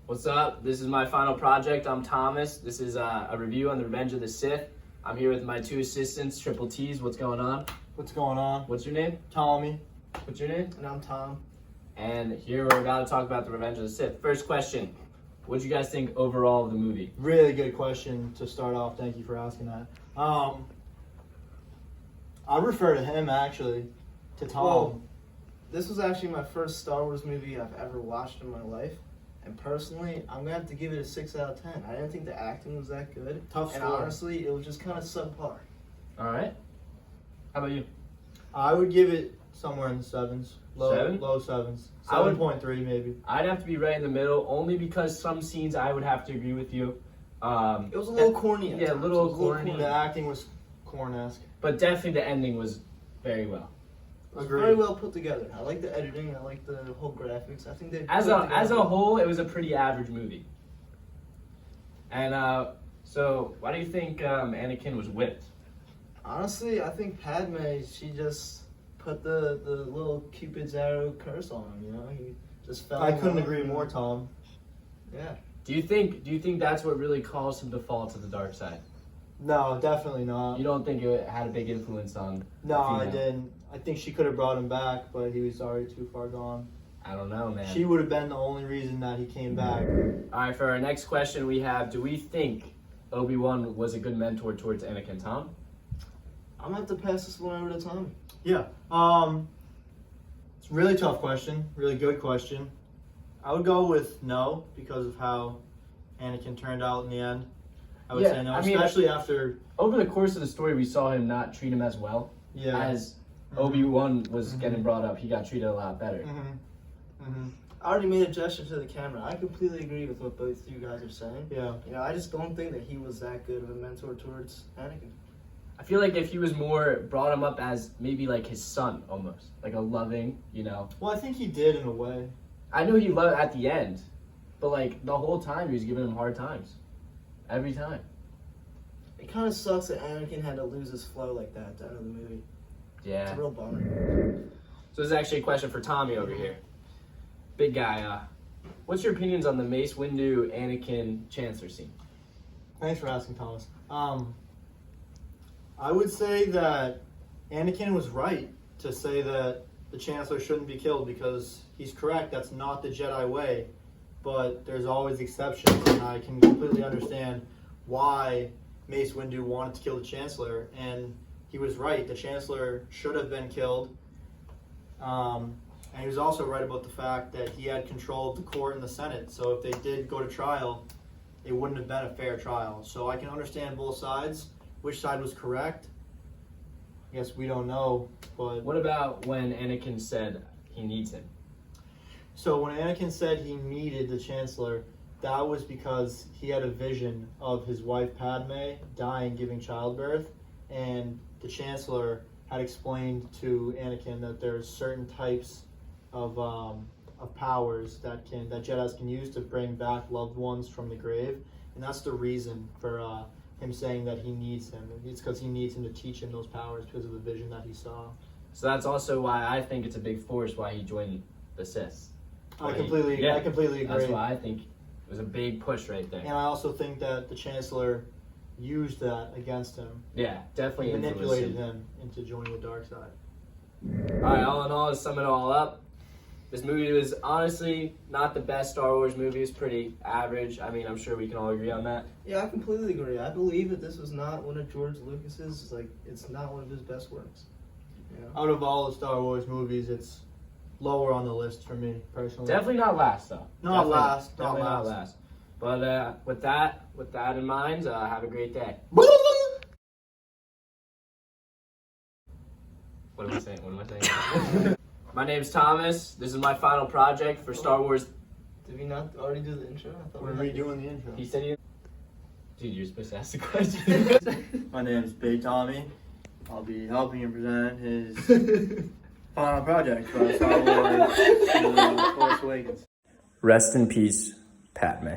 What's up? This is my final project. I'm Thomas. This is a review on the Revenge of the Sith. I'm here with my two assistants, Triple T's. What's going on? What's going on? What's your name? Tommy. What's your name? And I'm Tom. And here we're about to talk about the Revenge of the Sith. First question. What did you guys think overall of the movie? Really good question to start off. Thank you for asking that. I refer to him actually, to Tom. Well, this was actually my first Star Wars movie I've ever watched in my life. And personally, I'm going to have to give it a 6 out of 10. I didn't think the acting was that good. Tough And score. honestly, it was just kind of subpar. All right. How about you? I would give it somewhere in the sevens. Seven? Low sevens. I would- 7.3 maybe. I'd have to be right in the middle, only because some scenes I would have to agree with you. It was a little corny. at yeah, a times. little It was corny. The acting was corn-esque. But definitely the ending was very well. It was Agreed. very well put together. I like the editing. I like the whole graphics. I think they As put it a together. whole, it was a pretty average movie. And so, why do you think Anakin was whipped? Honestly, I think Padme, she just put the little Cupid's arrow curse on him, you know? He just fell I in couldn't love agree and- more, Tom. Yeah. Do you think that's what really caused him to fall to the dark side? No, definitely not. You don't think it had a big influence on? No, I female? didn't. I think she could have brought him back, but he was already too far gone. I don't know, man. She would have been the only reason that he came back. All right, for our next question, we have: do we think Obi-Wan was a good mentor towards Anakin? Tom? I'm going to have to pass this one over to Tommy. Yeah. It's a really tough question. Really good question. I would go with no because of how Anakin turned out in the end. I would Yeah, say no, I mean, especially after. Over the course of the story, we saw him not treat him as well Yeah. as Obi-Wan was Mhm. getting brought up. He got treated a lot better. I already made a gesture to the camera. I completely agree with what both you guys are saying. Yeah. You know, I just don't think that he was that good of a mentor towards Anakin. I feel like if he was more brought him up as maybe like his son almost, like a loving, Well, I think he did in a way. I know he loved at the end, but like the whole time he was giving him hard times. Every time. It kind of sucks that Anakin had to lose his flow like that at the end of the movie. It's Yeah. a real bummer. So this is actually a question for Tommy over here. Big guy, what's your opinions on the Mace Windu Anakin Chancellor scene? Thanks for asking, Thomas. I would say that Anakin was right to say that the Chancellor shouldn't be killed because he's correct. That's not the Jedi way. But there's always exceptions, and I can completely understand why Mace Windu wanted to kill the Chancellor. And he was right. The Chancellor should have been killed. And he was also right about the fact that he had control of the court and the Senate. So if they did go to trial, it wouldn't have been a fair trial. So I can understand both sides. Which side was correct? I guess we don't know, but... What about when Anakin said he needs him? So when Anakin said he needed the Chancellor, that was because he had a vision of his wife Padme dying giving childbirth, and the Chancellor had explained to Anakin that there's certain types of powers that Jedis can use to bring back loved ones from the grave, and that's the reason for him saying that he needs him. It's because he needs him to teach him those powers because of the vision that he saw. So that's also why I think it's a big force why he joined the Sith. I completely agree. That's why I think it was a big push right there. And I also think that the Chancellor used that against him. Yeah, definitely He manipulated influenced him into joining the dark side. All right, all in all, to sum it all up, this movie was honestly not the best Star Wars movie. It's pretty average. I mean, I'm sure we can all agree on that. Yeah, I completely agree. I believe that this was not one of George Lucas's, it's not one of his best works. You know? Out of all the Star Wars movies, it's lower on the list for me, personally. Definitely not last, though. Not Definitely- last, not Definitely not last. last. But with that in mind, have a great day. What am I saying? What am I saying? My name's Thomas. This is my final project for Star Wars. Did we not already do the intro? I thought We're we had- redoing the intro. He said he... Dude, you're supposed to ask the question. My name is Big Tommy. I'll be helping him present his final project for Star Wars The Force Awakens. Rest in peace, Padme.